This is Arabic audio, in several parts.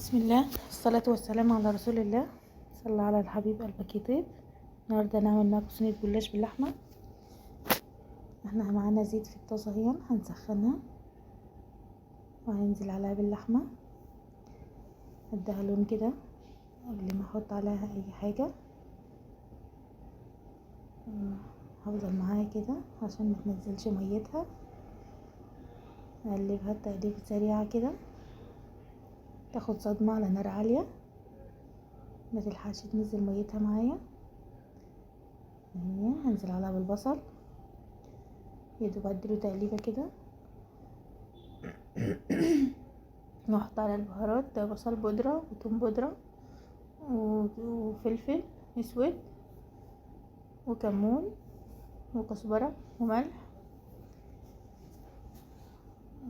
بسم الله والصلاة والسلام على رسول الله. صلى على الحبيب قلبك يطيب. النهارده هنعمل معاكم صينية جلاش باللحمة. احنا معانا زيت في الطاسة اهي، هنسخنها وهننزل عليها باللحمة، اديها لون كده قبل ما احط عليها اي حاجة. هفضل معاها كده عشان متنزلش ميتها، اقلبها تقليبة سريعة كده تاخد صدمة على نار عالية، ما تلحقش تنزل ميتها معايا. هنزل عليها بالبصل يدوب اديله تقليبه كده واحط على البهارات، ده بصل بودره وتوم بودره وفلفل اسود وكمون وكزبره وملح.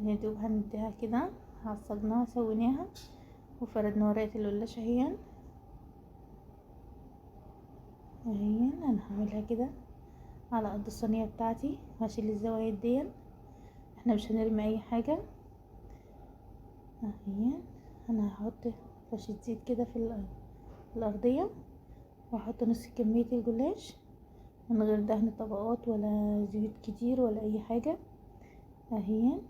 يدوب هنديها كده، عصجناها سويناها وفردنا ورقه اللولاشه اهي. انا هعملها كده على قد الصينيه بتاعتي، هشيل الزوايد دي، احنا مش هنرمي اي حاجه اهي. انا هحط رشه زيت كده في الارضيه، واحط نص كميه الجلاش من غير دهن طبقات ولا زيوت كتير ولا اي حاجه اهي،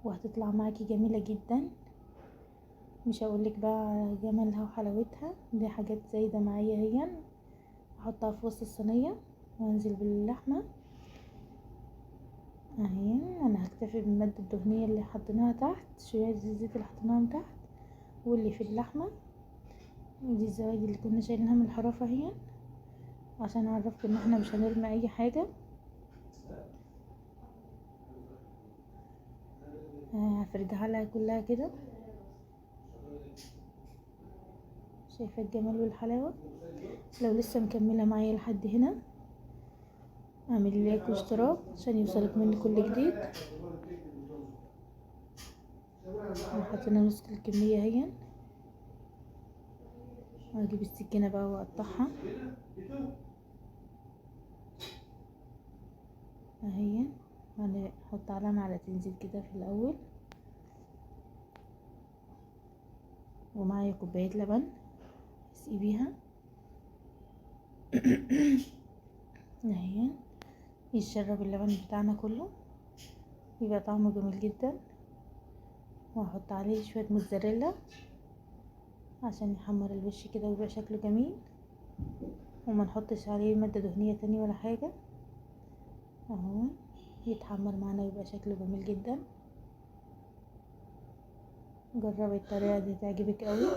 وهتطلع معاكي جميله جدا. مش هقولك بقى على جمالها وحلاوتها، دي حاجات زايده معايا اهي. احطها في وسط الصينيه وانزل باللحمه اهي. انا هكتفي بالماده الدهنيه اللي حطيناها تحت، شويه الزيت اللي حطيناهم تحت واللي في اللحمه، ودي الزوايد اللي كنا شايلينها من الحرافه اهي، عشان اعرفكم ان احنا مش هنرمي اي حاجه. هفردها لها كلها كده. شايفه الجمال والحلاوه؟ لو لسه مكمله معايا لحد هنا اعملي لايك واشتراك عشان يوصلك مني كل جديد. حطينا نص الكميه اهي، واجيب السكينه بقى واقطعها اهي. هنحط عليها معلقتين زيت كده في الاول، ومعايا كوبايه لبن اسقي بيها اهي، يشرب اللبن بتاعنا كله يبقى طعمه جميل جدا. وهحط عليه شويه موتزاريلا عشان يحمر الوش كده ويبقى شكله جميل، وما نحطش عليه ماده دهنيه تانية ولا حاجه اهو، يتحمر معانا ويبقى شكله جميل جدا. جربي الطريقه دي تعجبك قوي.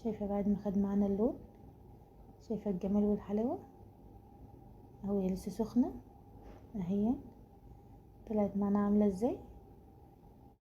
شايفه بعد ما خد معانا اللون؟ شايفه الجمال والحلاوه اهو، هي لسه سخنه اهي، طلعت معانا عامله ازاي.